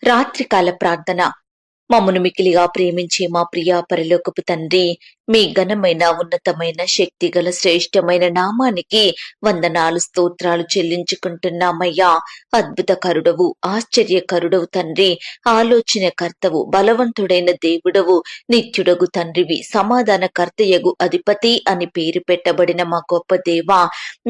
రాత్రికాల ప్రార్థన. మమ్మును మికిలిగా ప్రేమించే మా ప్రియ పరలోకపు తండ్రి, మీ ఘనమైన ఉన్నతమైన శక్తిగల శ్రేష్టమైన నామానికి వందనాలు స్తోత్రాలు చెల్లించుకుంటున్నామయ్యా. అద్భుతకరుడవు, ఆశ్చర్యకరుడవు తండ్రి, ఆలోచనకర్తవు, బలవంతుడైన దేవుడవు, నిత్యుడగు తండ్రివి, సమాధానకర్తయగు అధిపతి అని పేరు పెట్టబడిన మా గొప్ప దేవా,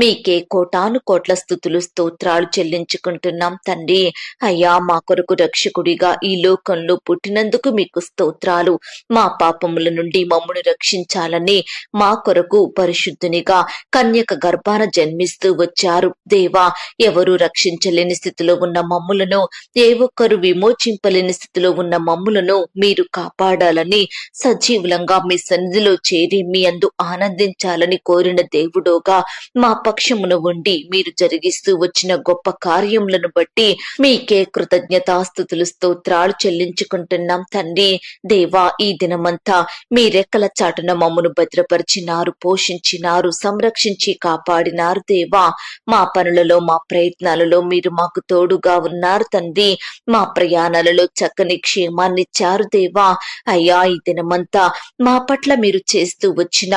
మీకే కోటాను కోట్ల స్తుతులు స్తోత్రాలు చెల్లించుకుంటున్నాం తండ్రి. అయ్యా, మా కొరకు రక్షకుడిగా ఈ లోకంలో పుట్టినందుకు మీకు స్తోత్రాలు. మా పాపముల నుండి మమ్మును రక్షించాలని మా కొరకు పరిశుద్ధునిగా కన్యక గర్భాన జన్మిస్తూ వచ్చారు దేవా. ఎవరు రక్షించలేని స్థితిలో ఉన్న మమ్ములను, ఏ ఒక్కరు విమోచింపలేని స్థితిలో ఉన్న మమ్ములను మీరు కాపాడాలని, సజీవులంగా మీ సన్నిధిలో చేరి మీ అందు ఆనందించాలని కోరిన దేవుడోగా మా పక్షమును ఉండి మీరు జరిగిస్తూ వచ్చిన గొప్ప కార్యములను బట్టి మీకే కృతజ్ఞతాస్తుతులు స్తోత్రాలు చెల్లించుకుంటున్నాం తండ్రి. దేవా, ఈ దినమంతా మీ రెక్కల చాటున మమ్మను భద్రపరిచినారు, పోషించినారు, సంరక్షించి కాపాడినారు దేవా. మా పనులలో, మా ప్రయత్నాలలో మీరు మాకు తోడుగా ఉన్నారు తండ్రి. మా ప్రయాణాలలో చక్కని క్షేమాన్నిచ్చారు దేవా. అయ్యా, ఈ దినమంతా మా పట్ల మీరు చేస్తూ వచ్చిన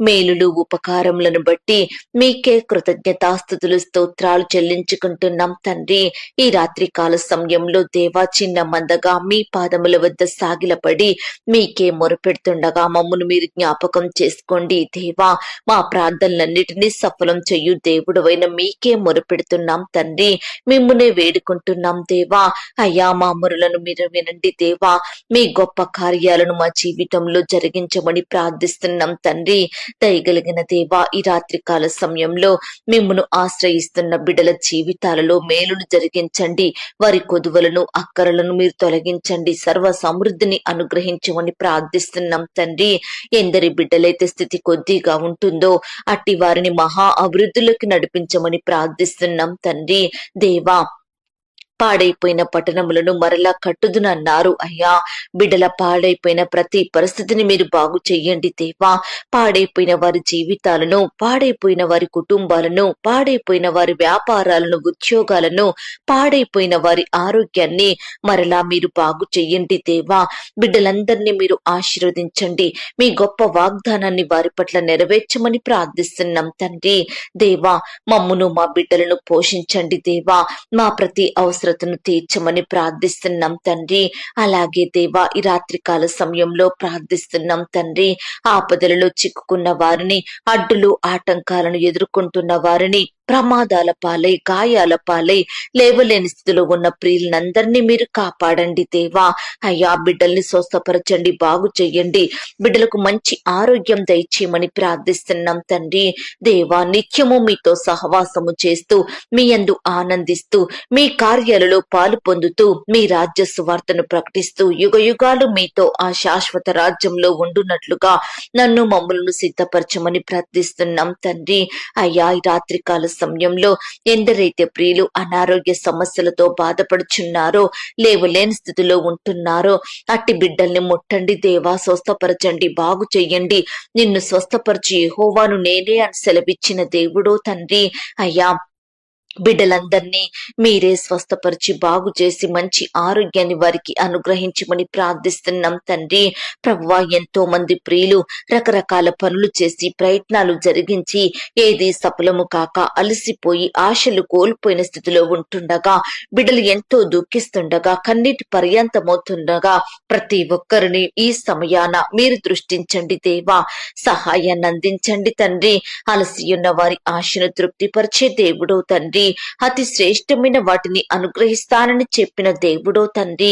మేలులు, ఉపకారములను బట్టి మీకే కృతజ్ఞతాస్తుతులు స్తోత్రాలు చెల్లించుకుంటున్నాం తండ్రి. ఈ రాత్రి కాల సమయంలో దేవా, చిన్న మందగా మీ పాదముల వద్ద సాగిలపడి మీకే మొరపెడుతుండగా మమ్మను మీరు జ్ఞాపకం చేసుకోండి దేవా. మా ప్రార్థనలన్నిటినీ సఫలం చెయ్యు దేవుడవైన మీకే మొరపెడుతున్నాం తండ్రి. మిమ్మునే వేడుకుంటున్నాం దేవా. అయ్యా, మా మొరలను మీరు వినండి దేవా. మీ గొప్ప కార్యాలను మా జీవితంలో జరిగించమని ప్రార్థిస్తున్నాం తండ్రి. దయగలిగిన దేవా, ఈ రాత్రి కాల సమయంలో మిమ్మును ఆశ్రయిస్తున్న బిడ్డల జీవితాలలో మేలును జరిగించండి. వారి కొదువలను, అక్కరలను మీరు తొలగించండి. సర్వ సమృద్ధిని అనుగ్రహించమని ప్రార్థిస్తున్నాం తండ్రి. ఎందరి బిడ్డలైతే స్థితి కొద్దిగా ఉంటుందో అట్టి వారిని మహా అభివృద్ధిలోకి నడిపించమని ప్రార్థిస్తున్నాం తండ్రి. దేవా, పాడైపోయిన పట్టణములను మరలా కట్టుదునన్నారు అయ్యా. బిడ్డల పాడైపోయిన ప్రతి పరిస్థితిని మీరు బాగు చెయ్యండి దేవా. పాడైపోయిన వారి జీవితాలను, పాడైపోయిన వారి కుటుంబాలను, పాడైపోయిన వారి వ్యాపారాలను, ఉద్యోగాలను, పాడైపోయిన వారి ఆరోగ్యాన్ని మరలా మీరు బాగు చెయ్యండి దేవా. బిడ్డలందరినీ మీరు ఆశీర్వదించండి. మీ గొప్ప వాగ్దానాన్ని వారి పట్ల నెరవేర్చమని ప్రార్థిస్తున్నాం తండ్రి. దేవా, మమ్మును, మా బిడ్డలను పోషించండి దేవా. మా ప్రతి అవసరం తీర్చమని ప్రార్థిస్తున్నాం తండ్రి. అలాగే దేవా, ఈ రాత్రి కాల సమయంలో ప్రార్థిస్తున్నాం తండ్రి. ఆపదలలో చిక్కుకున్న వారిని, అడ్డులు ఆటంకాలను ఎదుర్కొంటున్న వారిని, ప్రమాదాల పాలై, గాయాల పాలై, లేవలేని స్థితిలో ఉన్న ప్రియులందరినీ మీరు కాపాడండి దేవా. అయ్యా, బిడ్డల్ని స్వస్థపరచండి, బాగు చెయ్యండి. బిడ్డలకు మంచి ఆరోగ్యం దయచేయమని ప్రార్థిస్తున్నాం తండ్రి. దేవా, నిత్యము మీతో సహవాసము చేస్తూ, మీ యందు ఆనందిస్తూ, మీ కార్యాలలో పాలు పొందుతూ, మీ రాజ్య సువార్తను ప్రకటిస్తూ, యుగ యుగాలు మీతో ఆ శాశ్వత రాజ్యంలో ఉండునట్లుగా నన్ను, మమ్మలను సిద్ధపరచమని ప్రార్థిస్తున్నాం తండ్రి. అయ్యా, ఈ రాత్రి కాల సమయంలో ఎందరైతే ప్రియులు అనారోగ్య సమస్యలతో బాధపడుచున్నారో, లేవలేని స్థితిలో ఉంటున్నారో అట్టి బిడ్డల్ని ముట్టండి దేవా. స్వస్థపరచండి, బాగు చెయ్యండి. నిన్ను స్వస్థపరచి యెహోవాను నేనే అని సెలవిచ్చిన దేవుడో తండ్రి. అయ్యా, బిడ్డలందరినీ మీరే స్వస్థపరిచి బాగు చేసి మంచి ఆరోగ్యాన్ని వారికి అనుగ్రహించమని ప్రార్థిస్తున్నాం తండ్రి. ప్రభువా, ఎంతో మంది ప్రియులు రకరకాల పనులు చేసి, ప్రయత్నాలు జరిగించి ఏది సఫలము కాక అలసిపోయి ఆశలు కోల్పోయిన స్థితిలో ఉంటుండగా, బిడ్డలు ఎంతో దుఃఖిస్తుండగా, కన్నీటి పర్యంతమవుతుండగా ప్రతి ఒక్కరిని ఈ సమయాన మీరు దృష్టించండి దేవా. సహాయాన్ని అందించండి తండ్రి. అలసియున్న వారి ఆశను తృప్తిపరిచే దేవుడో తండ్రి. అతి శ్రేష్టమైన వాటిని అనుగ్రహిస్తానని చెప్పిన దేవుడో తండ్రి.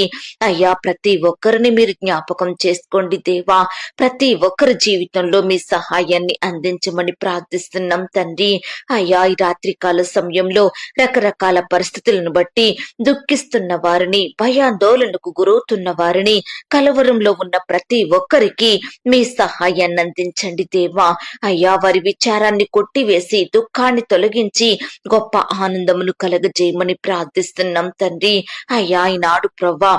అయ్యా, ప్రతి ఒక్కరిని మీరు జ్ఞాపకం చేసుకోండి దేవా. ప్రతి ఒక్కరి జీవితంలో మీ సహాయాన్ని అందించమని ప్రార్థిస్తున్నాం తండ్రి. అయ్యా, ఈ రాత్రికాల సమయంలో రకరకాల పరిస్థితులను బట్టి దుఃఖిస్తున్న వారిని, భయాందోళనకు గురవుతున్న వారిని, కలవరంలో ఉన్న ప్రతి ఒక్కరికి మీ సహాయాన్ని అందించండి దేవా. అయ్యా, వారి విచారాన్ని కొట్టివేసి దుఃఖాన్ని తొలగించి గొప్ప ఆనందమును కలగజేయమని ప్రార్థిస్తున్నాం తండ్రి. అయ్యా, ఈనాడు ప్రవ్వా,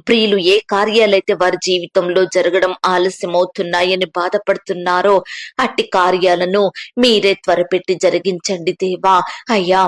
ప్రియులు ఏ కార్యాలైతే వారి జీవితంలో జరగడం ఆలస్యమవుతున్నాయని బాధపడుతున్నారో అట్టి కార్యాలను మీరే త్వరపెట్టి జరిగించండి దేవా. అయ్యా,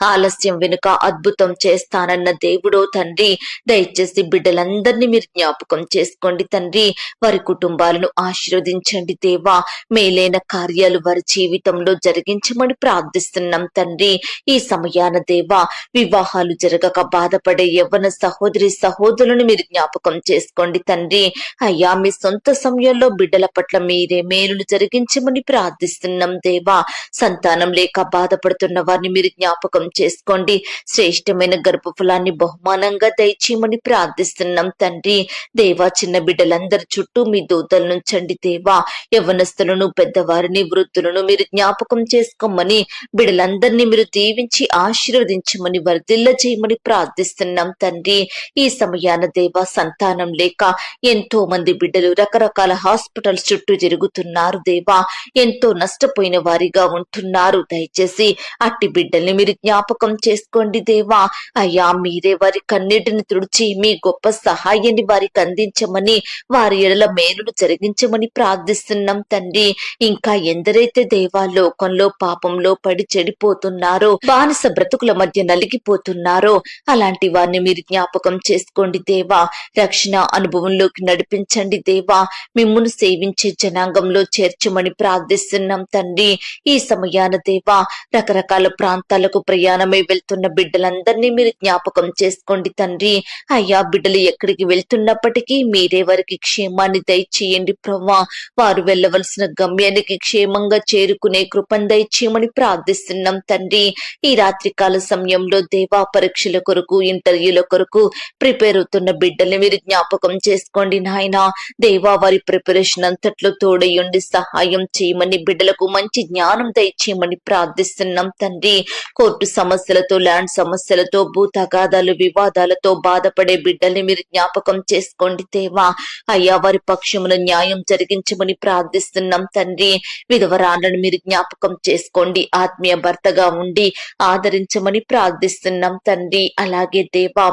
ఆలస్యం వెనుక అద్భుతం చేస్తానన్న దేవుడో తండ్రి, దయచేసి బిడ్డలందరినీ మీరు జ్ఞాపకం చేసుకోండి తండ్రి. వారి కుటుంబాలను ఆశీర్వదించండి దేవా. మేలైన కార్యాలు వారి జీవితంలో జరిగించమని ప్రార్థిస్తున్నాం తండ్రి. ఈ సమయాన దేవా, వివాహాలు జరగక బాధపడే యవ్వన సహోదరి సహోదరులను మీరు జ్ఞాపకం చేసుకోండి తండ్రి. అయ్యా, మీ సొంత సమయంలో బిడ్డల పట్ల మీరే మేలును జరిగించమని ప్రార్థిస్తున్నాం దేవా. సంతానం లేక బాధపడుతున్న వారిని మీరు జ్ఞాపకం చేసుకోండి. శ్రేష్టమైన గర్భఫలాన్ని బహుమానంగా దయచేయమని ప్రార్థిస్తున్నాం తండ్రి. దేవా, చిన్న బిడ్డలందరి చుట్టూ మీ దూతలు నుంచండి దేవా. యవ్వనస్తులను, పెద్దవారిని, వృద్ధులను మీరు జ్ఞాపకం చేసుకోమని, బిడ్డలందరినీ మీరు దీవించి ఆశీర్వదించమని, వర్ధిల్ల చేయమని ప్రార్థిస్తున్నాం తండ్రి. ఈ సమయాన దేవా, సంతానం లేక ఎంతో మంది బిడ్డలు రకరకాల హాస్పిటల్స్ చుట్టూ తిరుగుతున్నారు దేవా. ఎంతో నష్టపోయిన వారిగా ఉంటున్నారు. దయచేసి అట్టి బిడ్డల్ని మీరు జ్ఞాపకం చేసుకోండి దేవా. అయ్యా, మీరే వారి కన్నీటిని తుడిచి మీ గొప్ప సహాయాన్ని వారికి అందించమని, వారి ఎడల మేలును జరిగించమని ప్రార్థిస్తున్నాం తండ్రి. ఇంకా ఎందరైతే దేవా లోకంలో పాపంలో పడి చెడిపోతున్నారో, బానిస బ్రతుకుల మధ్య నలిగిపోతున్నారో, అలాంటి వారిని మీరు జ్ఞాపకం చేసుకోండి దేవా. రక్షణ అనుభవంలోకి నడిపించండి దేవా. మిమ్మును సేవించే జనాంగంలో చేర్చమని ప్రార్థిస్తున్నాం తండ్రి. ఈ సమయాన దేవా, రకరకాల ప్రాంతాలకు ప్రయాణమై వెళ్తున్న బిడ్డలందరినీ మీరు జ్ఞాపకం చేసుకోండి తండ్రి. అయ్యా, బిడ్డలు ఎక్కడికి వెళ్తున్నప్పటికీ మీరే వారికి క్షేమాన్ని దయచేయండి ప్రవ్వా. వారు వెళ్ళవలసిన గమ్యానికి క్షేమంగా చేరుకునే కృపను దయచేయమని ప్రార్థిస్తున్నాం తండ్రి. ఈ రాత్రికాల సమయంలో దేవా, పరీక్షల కొరకు, ఇంటర్వ్యూల కొరకు ప్రిపేర్ అవుతున్న బిడ్డల్ని మీరు జ్ఞాపకం చేసుకోండి నాయనా. దేవా, వారి ప్రిపరేషన్ అంతట్లో తోడయుండి సహాయం చేయమని, బిడ్డలకు మంచి జ్ఞానం దయచేయమని ప్రార్థిస్తున్నాం తండ్రి. కోర్టు సమస్యలతో, ల్యాండ్ సమస్యలతో, భూ తగాదాలు, వివాదాలతో బాధపడే బిడ్డల్ని మీరు జ్ఞాపకం చేసుకోండి దేవా. అయ్యా, వారి పక్షమున న్యాయం జరిగించమని ప్రార్థిస్తున్నాం తండ్రి. విధవరాలను మీరు జ్ఞాపకం చేసుకోండి. ఆత్మీయ భర్తగా ఉండి ఆదరించమని ప్రార్థిస్తున్నాం తండ్రి. అలాగే దేవా,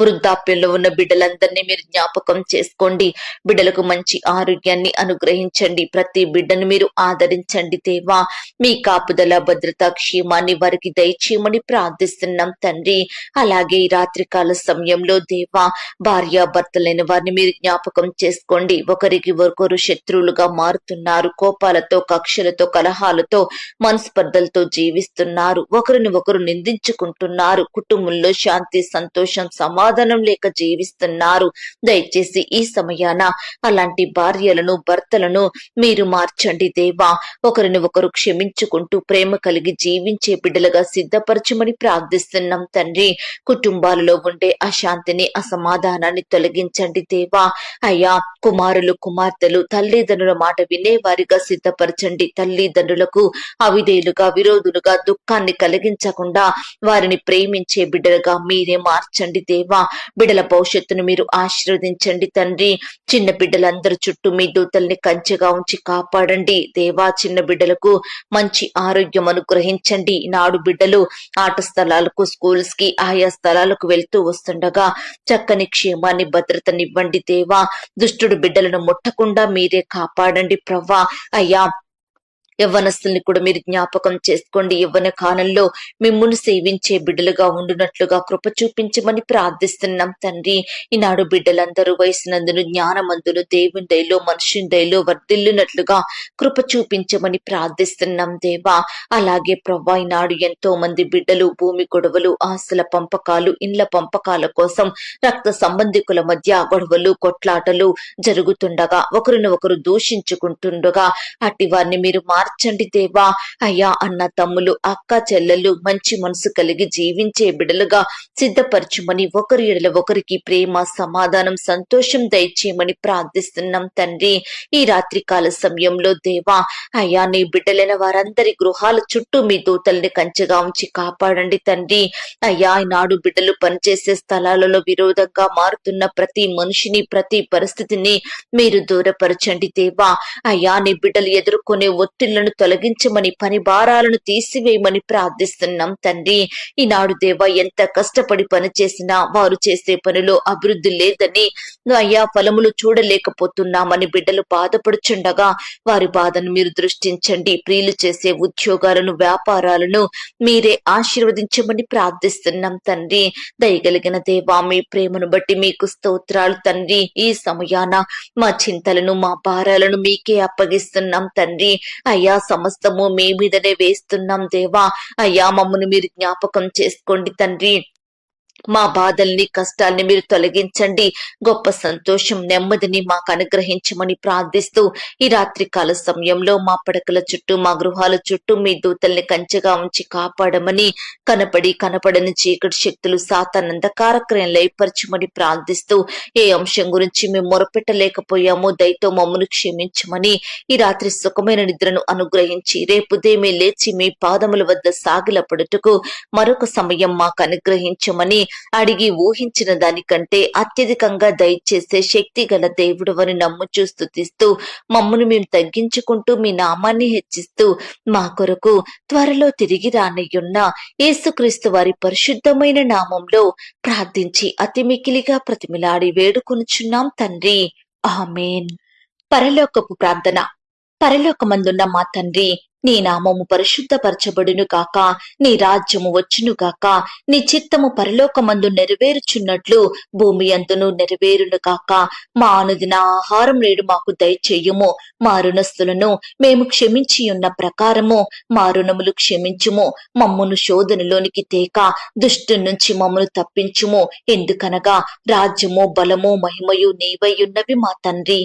వృద్ధాప్యంలో ఉన్న బిడ్డలందరినీ మీరు జ్ఞాపకం చేసుకోండి. బిడ్డలకు మంచి ఆరోగ్యాన్ని అనుగ్రహించండి. ప్రతి బిడ్డను మీరు ఆదరించండి దేవా. మీ కాపుదల, భద్రత, క్షేమాన్ని వారికి దయచేయమని ప్రార్థిస్తున్నాం తండ్రి. అలాగే ఈ రాత్రికాల సమయంలో దేవా, భార్యాభర్తలైన వారిని మీరు జ్ఞాపకం చేసుకోండి. ఒకరికి ఒకరు శత్రువులుగా మారుతున్నారు. కోపాలతో, కక్షలతో, కలహాలతో, మనస్పర్ధలతో జీవిస్తున్నారు. ఒకరిని ఒకరు నిందించుకుంటున్నారు. కుటుంబంలో శాంతి, సంతోషం, సమాధానం లేక జీవిస్తున్నారు. దయచేసి ఈ సమయాన అలాంటి భార్యలను, భర్తలను మీరు మార్చండి దేవా. ఒకరిని ఒకరు క్షమించుకుంటూ ప్రేమ కలిగి జీవించే బిడ్డలుగా సిద్ధపరచమని ప్రార్థిస్తున్నాం తండ్రి. కుటుంబాలలో ఉండే అశాంతిని, అసమాధానాన్ని తొలగించండి దేవా. అయ్యా, కుమారులు, కుమార్తెలు తల్లిదండ్రుల మాట వినేవారిగా సిద్ధపరచండి. తల్లిదండ్రులకు అవిధేయులుగా, విరోధులుగా, దుఃఖాన్ని కలిగించకుండా వారిని ప్రేమించే బిడ్డలుగా మీరే మార్చండి దేవా. బిడ్డల భవిష్యత్తును మీరు ఆశీర్వదించండి తండ్రి. చిన్న బిడ్డలందరి చుట్టూ మీ దూతల్ని కంచెగా ఉంచి కాపాడండి దేవా. చిన్న బిడ్డలకు మంచి ఆరోగ్యం అనుగ్రహించండి. నాడు బిడ్డలు ఆట స్థలాలకు, స్కూల్స్ కి, ఆయా స్థలాలకు వెళ్తూ వస్తుండగా చక్కని క్షేమాన్ని, భద్రతనివ్వండి దేవా. దుష్టుడు బిడ్డలను ముట్టకుండా మీరే కాపాడండి ప్రవ్వా. అయ్యా, యవ్వనస్తుల్ని కూడా మీరు జ్ఞాపకం చేసుకోండి. యవ్వన కాలంలో మిమ్మును సేవించే బిడ్డలుగా ఉండునట్లుగా కృప చూపించమని ప్రార్థిస్తున్నాం తండ్రి. ఈనాడు బిడ్డలందరూ వయసునందును, జ్ఞానమందును, దేవుని దయలో, మనుషుని దయలో వర్ధిల్లునట్లుగా కృప చూపించమని ప్రార్థిస్తున్నాం దేవా. అలాగే ప్రవ్వా, ఈనాడు ఎంతో మంది బిడ్డలు భూమి గొడవలు, ఆస్తుల పంపకాలు, ఇండ్ల పంపకాల కోసం రక్త సంబంధికుల మధ్య గొడవలు, కొట్లాటలు జరుగుతుండగా, ఒకరిని ఒకరు దూషించుకుంటుండగా అట్టి వారిని మీరు మార్చండి దేవా. అయ్యా, అన్న తమ్ములు, అక్క చెల్లెలు మంచి మనసు కలిగి జీవించే బిడ్డలుగా సిద్ధపరచుమని, ఒకరి ఎడల ఒకరికి ప్రేమ, సమాధానం, సంతోషం దయచేయమని ప్రార్థిస్తున్నాం తండ్రి. ఈ రాత్రికాల సమయంలో దేవా, అయ్యా, నీ బిడ్డలైన వారందరి గృహాల చుట్టూ మీ దూతల్ని కంచెగా ఉంచి కాపాడండి తండ్రి. అయ్యా, ఈనాడు బిడ్డలు పనిచేసే స్థలాలలో విరోధంగా మారుతున్న ప్రతి మనిషిని, ప్రతి పరిస్థితిని మీరు దూరపరచండి దేవా. అయ్యా, నీ బిడ్డలు ఎదుర్కొనే ఒత్తిళ్ల సమస్యలను తొలగించమని, పని భారాలను తీసివేయమని ప్రార్థిస్తున్నాం తండ్రి. ఈనాడు దేవా, ఎంత కష్టపడి పని చేసినా వారు చేసే పనిలో అభివృద్ధి లేదని, అయ్యా ఫలములు చూడలేకపోతున్నామని బిడ్డలు బాధపడుచుండగా వారి బాధను మీరు దృష్టించండి. ప్రియులు చేసే ఉద్యోగాలను, వ్యాపారాలను మీరే ఆశీర్వదించమని ప్రార్థిస్తున్నాం తండ్రి. దయగలిగిన దేవా, మీ ప్రేమను బట్టి మీకు స్తోత్రాలు తండ్రి. ఈ సమయాన మా చింతలను, మా భారాలను మీకే అప్పగిస్తున్నాం తండ్రి. అయ్యా, సమస్తము మీ మీదనే వేస్తున్నాం దేవా. అయ్యా, మమ్మను మీరు జ్ఞాపకం చేసుకోండి తండ్రి. మా బాధల్ని, కష్టాల్ని మీరు తొలగించండి. గొప్ప సంతోషం, నెమ్మదిని మాకు అనుగ్రహించమని ప్రార్థిస్తూ ఈ రాత్రి కాల సమయంలో మా పడకల చుట్టూ, మా గృహాల చుట్టూ మీ దూతల్ని కంచెగా ఉంచి కాపాడమని, కనపడని చీకటి శక్తులు, సాతాను అంధకార క్రియలను ఏర్పరచమని ప్రార్థిస్తూ, ఏ అంశం గురించి మేము మొరపెట్టలేకపోయామో దయతో మమ్మను క్షమించమని, ఈ రాత్రి సుఖమైన నిద్రను అనుగ్రహించి రేపు ఉదయమే లేచి మీ పాదముల వద్ద సాగిలపడుటకు మరొక సమయం మాకు అనుగ్రహించమని అడిగి ఊహించిన దానికంటే అత్యధికంగా దయచేసే శక్తి గల దేవుడు అని నమ్ముచూ స్తుతిస్తూ, మమ్మను మేము తగ్గించుకుంటూ మీ నామాన్ని హెచ్చిస్తూ, మా కొరకు త్వరలో తిరిగి రానయ్యున్న యేసుక్రీస్తు వారి పరిశుద్ధమైన నామంలో ప్రార్థించి అతి మికిలిగా ప్రతిమిలాడి వేడుకొనుచున్నాం తండ్రి. ఆమేన్. పరలోకపు ప్రార్థన. పరలోకమందున్న మా తండ్రి, నీ నామము పరిశుద్ధపరచబడును గాక, నీ రాజ్యము వచ్చును గాక, నీ చిత్తము పరలోకమందు నెరవేరుచున్నట్లు భూమి అందును నెరవేరును గాక. మా అనుదిన ఆహారం నేడు మాకు దయచేయుము. మా రుణస్థులను మేము క్షమించి ఉన్న ప్రకారము మా రుణములు క్షమించుము. మమ్మును శోధనలోనికి తేక దుష్టు నుంచి మమ్మను తప్పించుము. ఎందుకనగా రాజ్యము, బలము, మహిమయు నీవై ఉన్నవి మా తండ్రి.